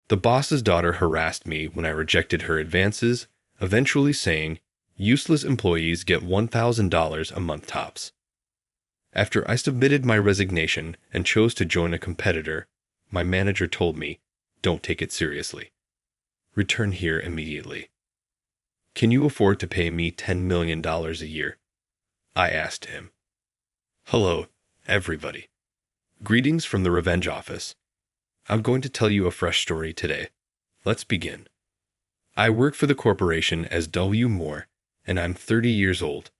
The boss's daughter harassed me when I rejected her advances, eventually saying, "Useless employees get $1,000 a month tops." After I submitted my resignation and chose to join a competitor, my manager told me, "Don't take it seriously. Return here immediately." "Can you afford to pay me $10 million a year?" I asked him. Hello, everybody. Greetings from the Revenge Office. I'm going to tell you a fresh story today. Let's begin. I work for the corporation as W. Moore, and I'm 30 years old.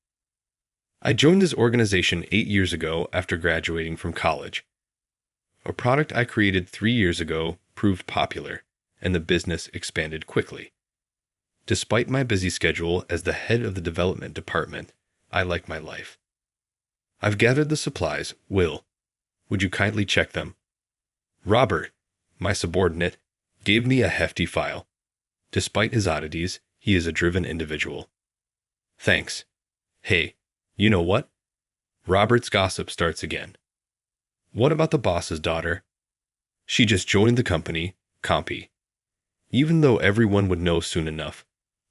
I joined this organization 8 years ago after graduating from college. A product I created 3 years ago proved popular, and the business expanded quickly. Despite my busy schedule as the head of the development department, I like my life. I've gathered the supplies. Will, would you kindly check them? Robert, my subordinate, gave me a hefty file. Despite his oddities, he is a driven individual. Thanks. Hey, you know what? Robert's gossip starts again. What about the boss's daughter? She just joined the company, Compy. Even though everyone would know soon enough,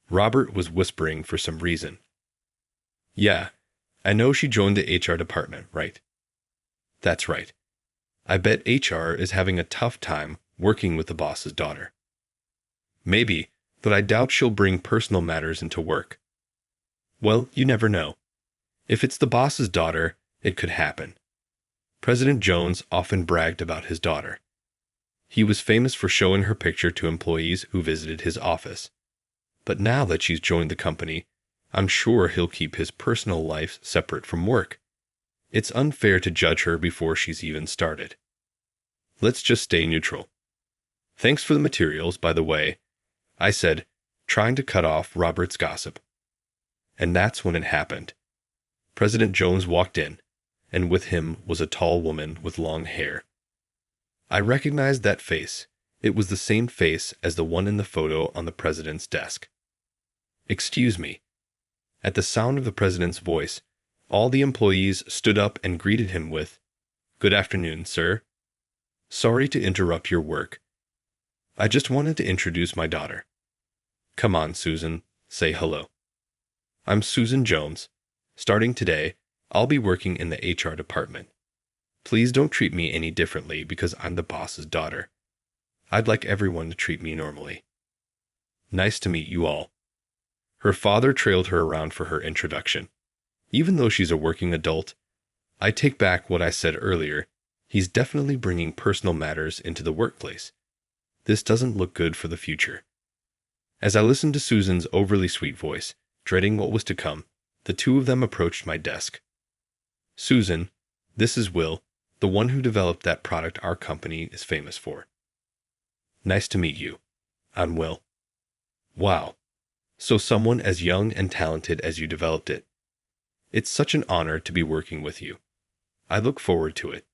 Robert was whispering for some reason. Yeah, I know she joined the HR department, right? That's right. I bet HR is having a tough time working with the boss's daughter. Maybe, but I doubt she'll bring personal matters into work. Well, you never know. If it's the boss's daughter, it could happen. President Jones often bragged about his daughter. He was famous for showing her picture to employees who visited his office. But now that she's joined the company, I'm sure he'll keep his personal life separate from work. It's unfair to judge her before she's even started. Let's just stay neutral. Thanks for the materials, by the way, I said, trying to cut off Robert's gossip. And that's when it happened. President Jones walked in, and with him was a tall woman with long hair. I recognized that face. It was the same face as the one in the photo on the president's desk. Excuse me. At the sound of the president's voice, all the employees stood up and greeted him with, "Good afternoon, sir. Sorry to interrupt your work. I just wanted to introduce my daughter. Come on, Susan, say hello. I'm Susan Jones. Starting today, I'll be working in the HR department. Please don't treat me any differently because I'm the boss's daughter. I'd like everyone to treat me normally. Nice to meet you all." Her father trailed her around for her introduction. Even though she's a working adult, I take back what I said earlier. He's definitely bringing personal matters into the workplace. This doesn't look good for the future. As I listened to Susan's overly sweet voice, dreading what was to come, the two of them approached my desk. "Susan, this is Will, the one who developed that product our company is famous for." "Nice to meet you. I'm Will." "Wow. So someone as young and talented as you developed it. It's such an honor to be working with you. I look forward to it."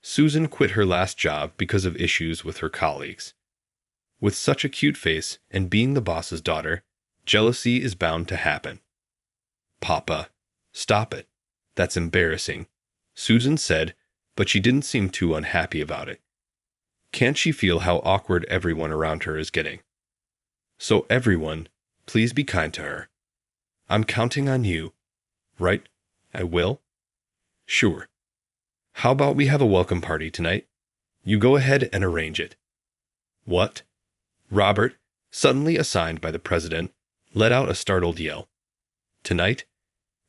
Susan quit her last job because of issues with her colleagues. With such a cute face and being the boss's daughter, jealousy is bound to happen. "Papa, stop it. That's embarrassing," Susan said, but she didn't seem too unhappy about it. Can't she feel how awkward everyone around her is getting? So everyone, please be kind to her. I'm counting on you. Right? I will? Sure. How about we have a welcome party tonight? You go ahead and arrange it. What? Robert, suddenly assigned by the president, let out a startled yell. Tonight?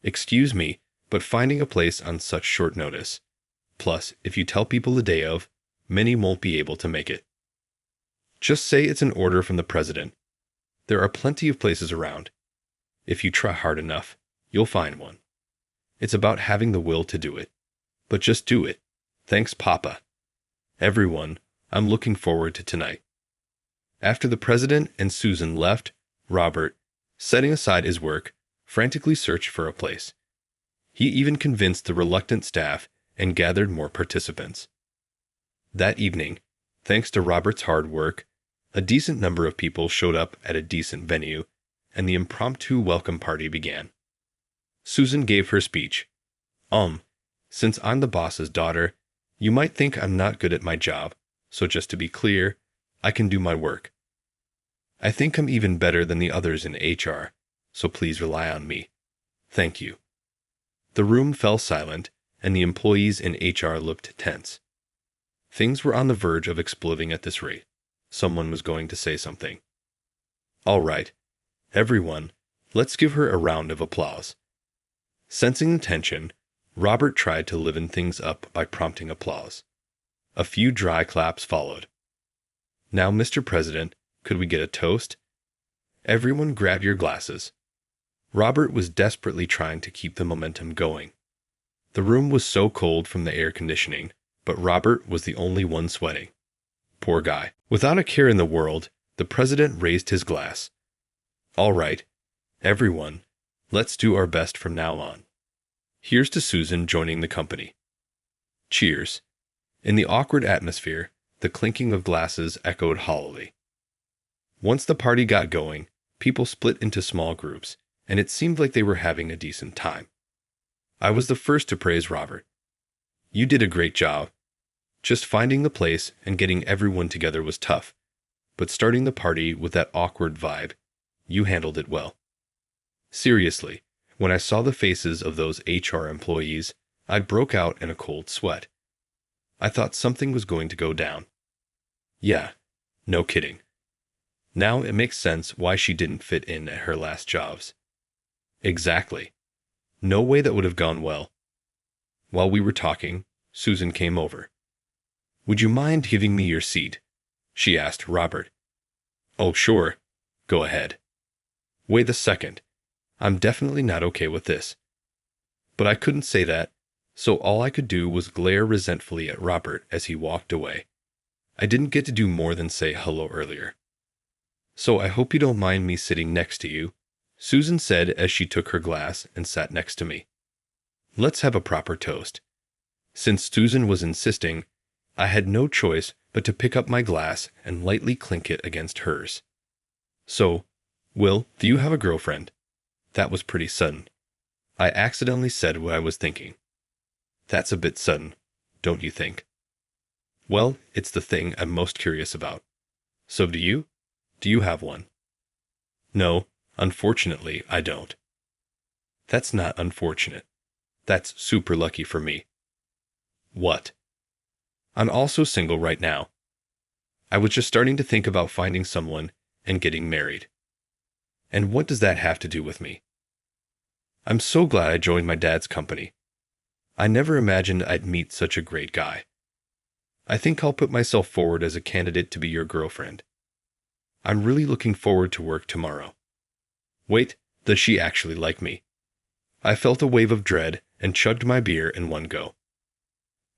Excuse me, but finding a place on such short notice. Plus, if you tell people the day of, many won't be able to make it. Just say it's an order from the president. There are plenty of places around. If you try hard enough, you'll find one. It's about having the will to do it. But just do it. Thanks, Papa. Everyone, I'm looking forward to tonight. After the president and Susan left, Robert, setting aside his work, frantically searched for a place. He even convinced the reluctant staff and gathered more participants. That evening, thanks to Robert's hard work, a decent number of people showed up at a decent venue, and the impromptu welcome party began. Susan gave her speech. Since I'm the boss's daughter, you might think I'm not good at my job, so just to be clear, I can do my work. I think I'm even better than the others in HR, so please rely on me. Thank you." The room fell silent, and the employees in HR looked tense. Things were on the verge of exploding at this rate. Someone was going to say something. "All right, everyone, let's give her a round of applause." Sensing the tension, Robert tried to liven things up by prompting applause. A few dry claps followed. "Now, Mr. President, could we get a toast?" Everyone grab your glasses. Robert was desperately trying to keep the momentum going. The room was so cold from the air conditioning, but Robert was the only one sweating. Poor guy. Without a care in the world, the president raised his glass. "All right, everyone, let's do our best from now on. Here's to Susan joining the company." Cheers. In the awkward atmosphere, the clinking of glasses echoed hollowly. Once the party got going, people split into small groups, and it seemed like they were having a decent time. I was the first to praise Robert. "You did a great job. Just finding the place and getting everyone together was tough, but starting the party with that awkward vibe, you handled it well." Seriously, when I saw the faces of those HR employees, I broke out in a cold sweat. I thought something was going to go down. Yeah, no kidding. Now it makes sense why she didn't fit in at her last jobs. Exactly. No way that would have gone well. While we were talking, Susan came over. "Would you mind giving me your seat?" she asked Robert. "Oh, sure. Go ahead." "Wait a second. I'm definitely not okay with this." But I couldn't say that, so all I could do was glare resentfully at Robert as he walked away. I didn't get to do more than say hello earlier. "So I hope you don't mind me sitting next to you," Susan said as she took her glass and sat next to me. "Let's have a proper toast." Since Susan was insisting, I had no choice but to pick up my glass and lightly clink it against hers. "So, Will, do you have a girlfriend?" That was pretty sudden. I accidentally said what I was thinking. That's a bit sudden, don't you think? Well, it's the thing I'm most curious about. So do you? Do you have one? No, unfortunately, I don't. That's not unfortunate. That's super lucky for me. What? I'm also single right now. I was just starting to think about finding someone and getting married. And what does that have to do with me? I'm so glad I joined my dad's company. I never imagined I'd meet such a great guy. I think I'll put myself forward as a candidate to be your girlfriend. I'm really looking forward to work tomorrow. Wait, does she actually like me? I felt a wave of dread and chugged my beer in one go.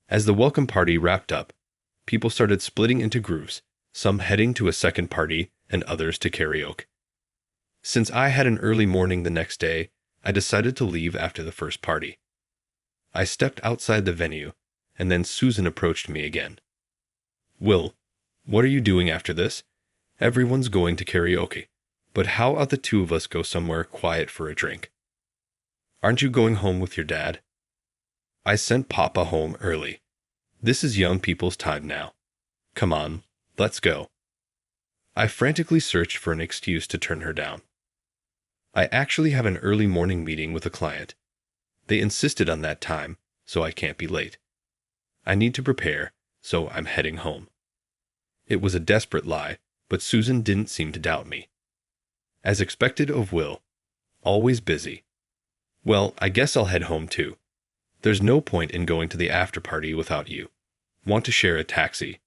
As the welcome party wrapped up, people started splitting into groups, some heading to a second party and others to karaoke. Since I had an early morning the next day, I decided to leave after the first party. I stepped outside the venue, and then Susan approached me again. Will, what are you doing after this? Everyone's going to karaoke, but how about the two of us go somewhere quiet for a drink? Aren't you going home with your dad? I sent Papa home early. This is young people's time now. Come on, let's go. I frantically searched for an excuse to turn her down. I actually have an early morning meeting with a client. They insisted on that time, so I can't be late. I need to prepare, so I'm heading home. It was a desperate lie, but Susan didn't seem to doubt me. As expected of Will, always busy. Well, I guess I'll head home too. There's no point in going to the after party without you. Want to share a taxi?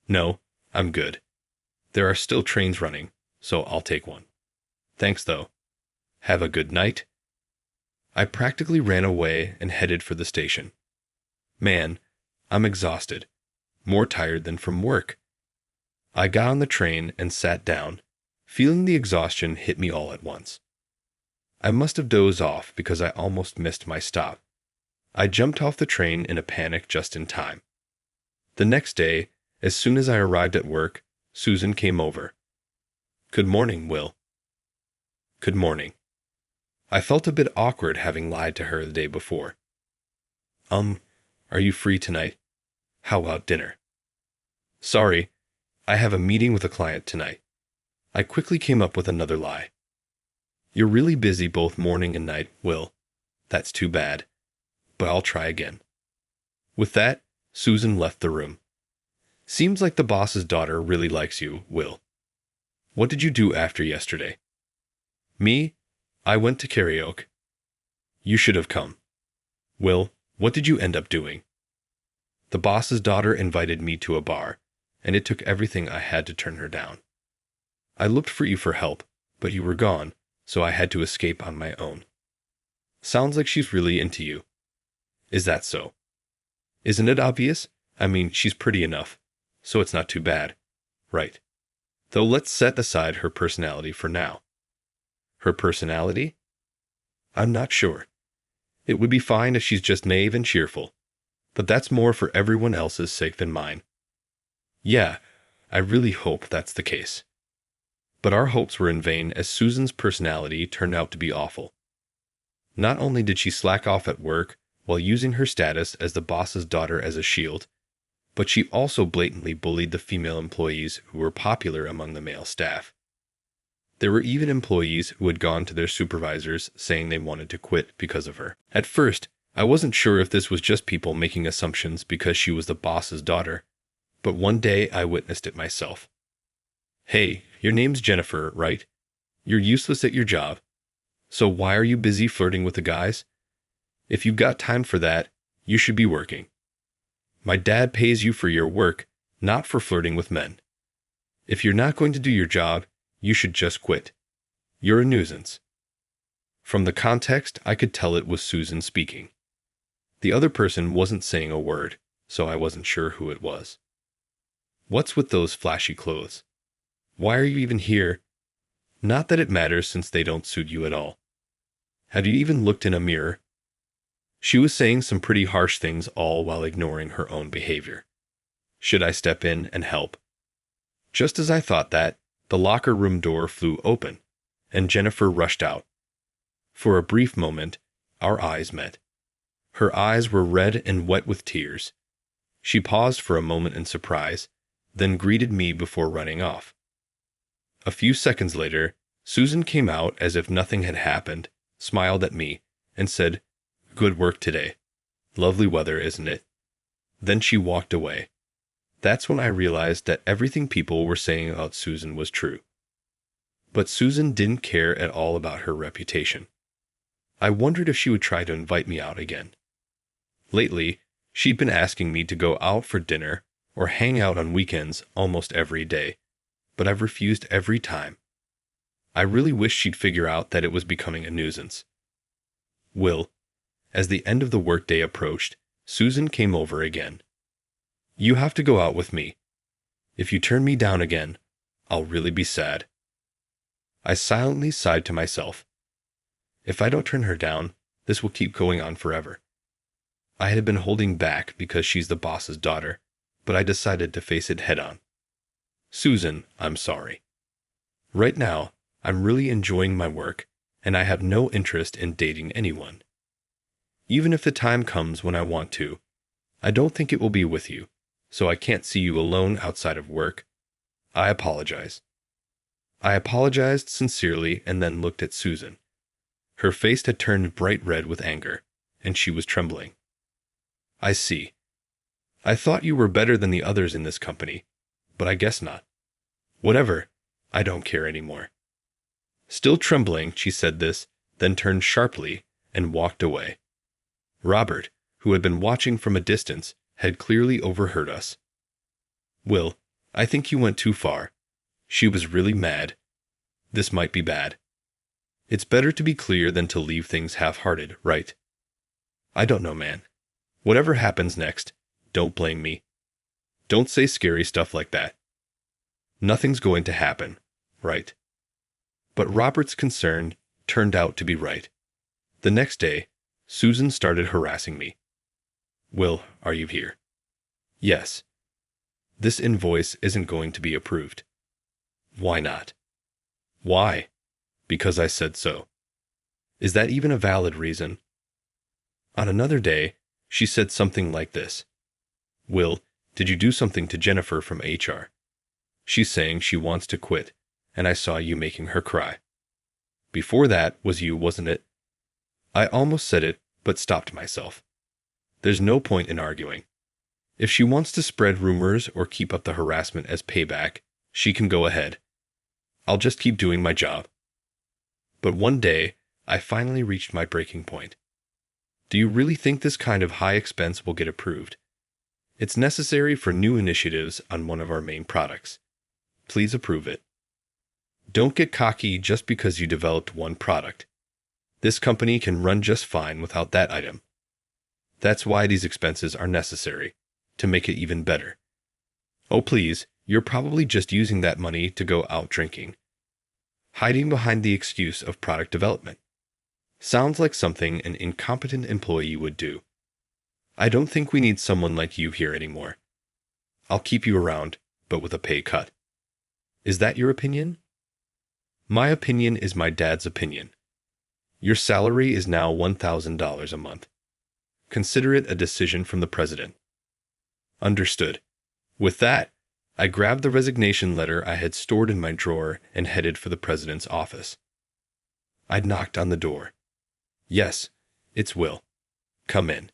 No, I'm good. There are still trains running, so I'll take one. Thanks though. Have a good night. I practically ran away and headed for the station. Man, I'm exhausted, more tired than from work. I got on the train and sat down, feeling the exhaustion hit me all at once. I must have dozed off because I almost missed my stop. I jumped off the train in a panic just in time. The next day, as soon as I arrived at work, Susan came over. Good morning, Will. Good morning. I felt a bit awkward having lied to her the day before. Are you free tonight? How about dinner? Sorry, I have a meeting with a client tonight. I quickly came up with another lie. You're really busy both morning and night, Will. That's too bad. But I'll try again. With that, Susan left the room. Seems like the boss's daughter really likes you, Will. What did you do after yesterday? Me? I went to karaoke. You should have come. Will, what did you end up doing? The boss's daughter invited me to a bar, and it took everything I had to turn her down. I looked for you for help, but you were gone, so I had to escape on my own. Sounds like she's really into you. Is that so? Isn't it obvious? I mean, she's pretty enough, so it's not too bad, right? Though let's set aside her personality for now. Her personality? I'm not sure. It would be fine if she's just naive and cheerful, but that's more for everyone else's sake than mine. Yeah, I really hope that's the case. But our hopes were in vain as Susan's personality turned out to be awful. Not only did she slack off at work while using her status as the boss's daughter as a shield, but she also blatantly bullied the female employees who were popular among the male staff. There were even employees who had gone to their supervisors saying they wanted to quit because of her. At first, I wasn't sure if this was just people making assumptions because she was the boss's daughter, but one day I witnessed it myself. Hey, your name's Jennifer, right? You're useless at your job. So why are you busy flirting with the guys? If you've got time for that, you should be working. My dad pays you for your work, not for flirting with men. If you're not going to do your job, you should just quit. You're a nuisance. From the context, I could tell it was Susan speaking. The other person wasn't saying a word, so I wasn't sure who it was. What's with those flashy clothes? Why are you even here? Not that it matters since they don't suit you at all. Have you even looked in a mirror? She was saying some pretty harsh things all while ignoring her own behavior. Should I step in and help? Just as I thought that, the locker room door flew open, and Jennifer rushed out. For a brief moment, our eyes met. Her eyes were red and wet with tears. She paused for a moment in surprise, then greeted me before running off. A few seconds later, Susan came out as if nothing had happened, smiled at me, and said, "Good work today. Lovely weather, isn't it?" Then she walked away. That's when I realized that everything people were saying about Susan was true. But Susan didn't care at all about her reputation. I wondered if she would try to invite me out again. Lately, she'd been asking me to go out for dinner or hang out on weekends almost every day, but I've refused every time. I really wish she'd figure out that it was becoming a nuisance. Will, as the end of the workday approached, Susan came over again. You have to go out with me. If you turn me down again, I'll really be sad. I silently sighed to myself. If I don't turn her down, this will keep going on forever. I had been holding back because she's the boss's daughter, but I decided to face it head on. Susan, I'm sorry. Right now, I'm really enjoying my work, and I have no interest in dating anyone. Even if the time comes when I want to, I don't think it will be with you, so I can't see you alone outside of work. I apologize. I apologized sincerely and then looked at Susan. Her face had turned bright red with anger, and she was trembling. I see. I thought you were better than the others in this company, but I guess not. Whatever, I don't care anymore. Still trembling, she said this, then turned sharply and walked away. Robert, who had been watching from a distance, had clearly overheard us. Will, I think you went too far. She was really mad. This might be bad. It's better to be clear than to leave things half-hearted, right? I don't know, man. Whatever happens next, don't blame me. Don't say scary stuff like that. Nothing's going to happen, right? But Robert's concern turned out to be right. The next day, Susan started harassing me. Will, are you here? Yes. This invoice isn't going to be approved. Why not? Why? Because I said so. Is that even a valid reason? On another day, she said something like this. Will, did you do something to Jennifer from HR? She's saying she wants to quit, and I saw you making her cry. Before that was you, wasn't it? I almost said it, but stopped myself. There's no point in arguing. If she wants to spread rumors or keep up the harassment as payback, she can go ahead. I'll just keep doing my job. But one day, I finally reached my breaking point. Do you really think this kind of high expense will get approved? It's necessary for new initiatives on one of our main products. Please approve it. Don't get cocky just because you developed one product. This company can run just fine without that item. That's why these expenses are necessary, to make it even better. Oh please, you're probably just using that money to go out drinking. Hiding behind the excuse of product development. Sounds like something an incompetent employee would do. I don't think we need someone like you here anymore. I'll keep you around, but with a pay cut. Is that your opinion? My opinion is my dad's opinion. Your salary is now $1,000 a month. Consider it a decision from the president. Understood. With that, I grabbed the resignation letter I had stored in my drawer and headed for the president's office. I knocked on the door. Yes, it's Will. Come in.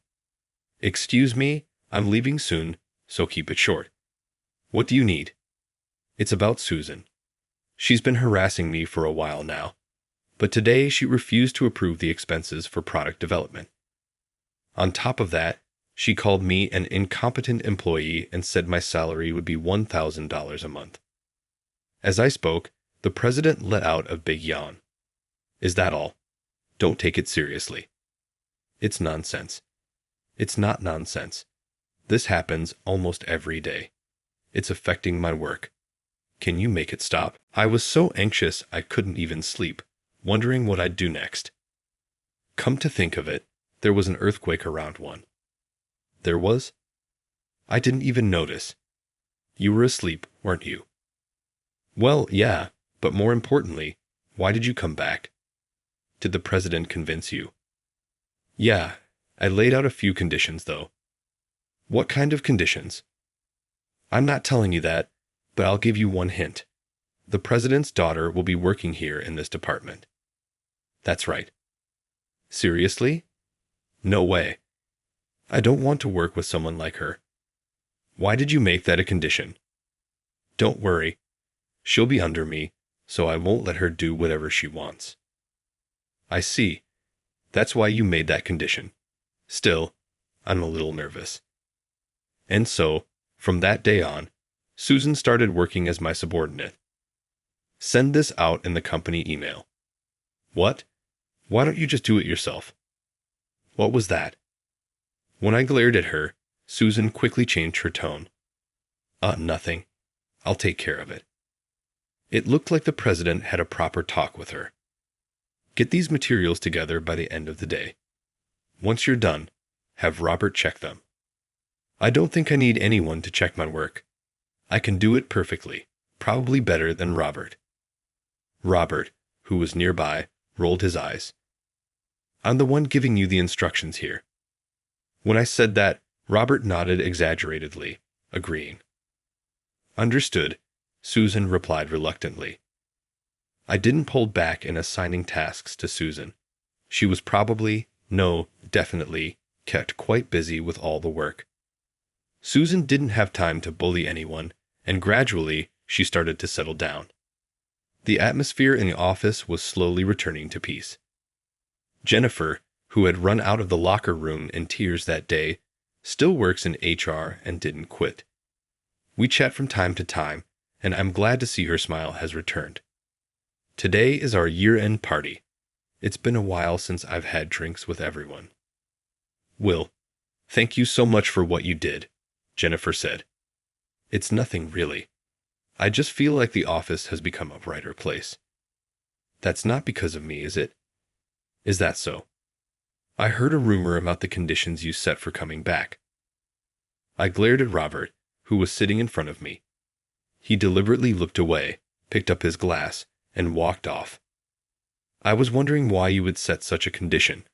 Excuse me, I'm leaving soon, so keep it short. What do you need? It's about Susan. She's been harassing me for a while now, but today she refused to approve the expenses for product development. On top of that, she called me an incompetent employee and said my salary would be $1,000 a month. As I spoke, the president let out a big yawn. Is that all? Don't take it seriously. It's nonsense. It's not nonsense. This happens almost every day. It's affecting my work. Can you make it stop? I was so anxious I couldn't even sleep, wondering what I'd do next. Come to think of it, there was an earthquake around one. There was? I didn't even notice. You were asleep, weren't you? Well, yeah, but more importantly, why did you come back? Did the president convince you? Yeah, I laid out a few conditions, though. What kind of conditions? I'm not telling you that, but I'll give you one hint. The president's daughter will be working here in this department. That's right. Seriously? No way. I don't want to work with someone like her. Why did you make that a condition? Don't worry. She'll be under me, so I won't let her do whatever she wants. I see. That's why you made that condition. Still, I'm a little nervous. And so, from that day on, Susan started working as my subordinate. Send this out in the company email. What? Why don't you just do it yourself? What was that? When I glared at her, Susan quickly changed her tone. Nothing. I'll take care of it. It looked like the president had a proper talk with her. Get these materials together by the end of the day. Once you're done, have Robert check them. I don't think I need anyone to check my work. I can do it perfectly, probably better than Robert. Robert, who was nearby, rolled his eyes. I'm the one giving you the instructions here. When I said that, Robert nodded exaggeratedly, agreeing. Understood, Susan replied reluctantly. I didn't hold back in assigning tasks to Susan. She was probably, no, definitely, kept quite busy with all the work. Susan didn't have time to bully anyone, and gradually she started to settle down. The atmosphere in the office was slowly returning to peace. Jennifer, who had run out of the locker room in tears that day, still works in HR and didn't quit. We chat from time to time, and I'm glad to see her smile has returned. Today is our year-end party. It's been a while since I've had drinks with everyone. Will, thank you so much for what you did, Jennifer said. It's nothing really. I just feel like the office has become a brighter place. That's not because of me, is it? Is that so? I heard a rumor about the conditions you set for coming back. I glared at Robert, who was sitting in front of me. He deliberately looked away, picked up his glass, and walked off. I was wondering why you would set such a condition.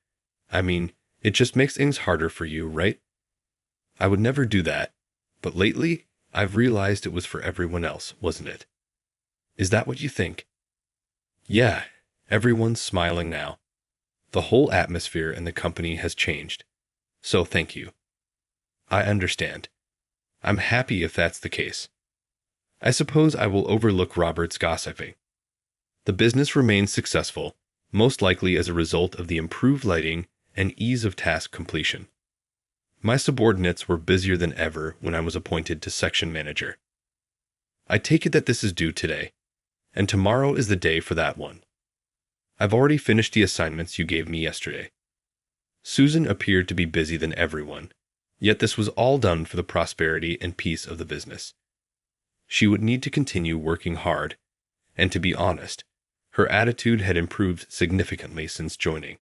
I mean, it just makes things harder for you, right? I would never do that, but lately, I've realized it was for everyone else, wasn't it? Is that what you think? Yeah, everyone's smiling now. The whole atmosphere in the company has changed. So thank you. I understand. I'm happy if that's the case. I suppose I will overlook Robert's gossiping. The business remains successful, most likely as a result of the improved lighting and ease of task completion. My subordinates were busier than ever when I was appointed to section manager. I take it that this is due today, and tomorrow is the day for that one. I've already finished the assignments you gave me yesterday. Susan appeared to be busy than everyone, yet this was all done for the prosperity and peace of the business. She would need to continue working hard, and to be honest, her attitude had improved significantly since joining.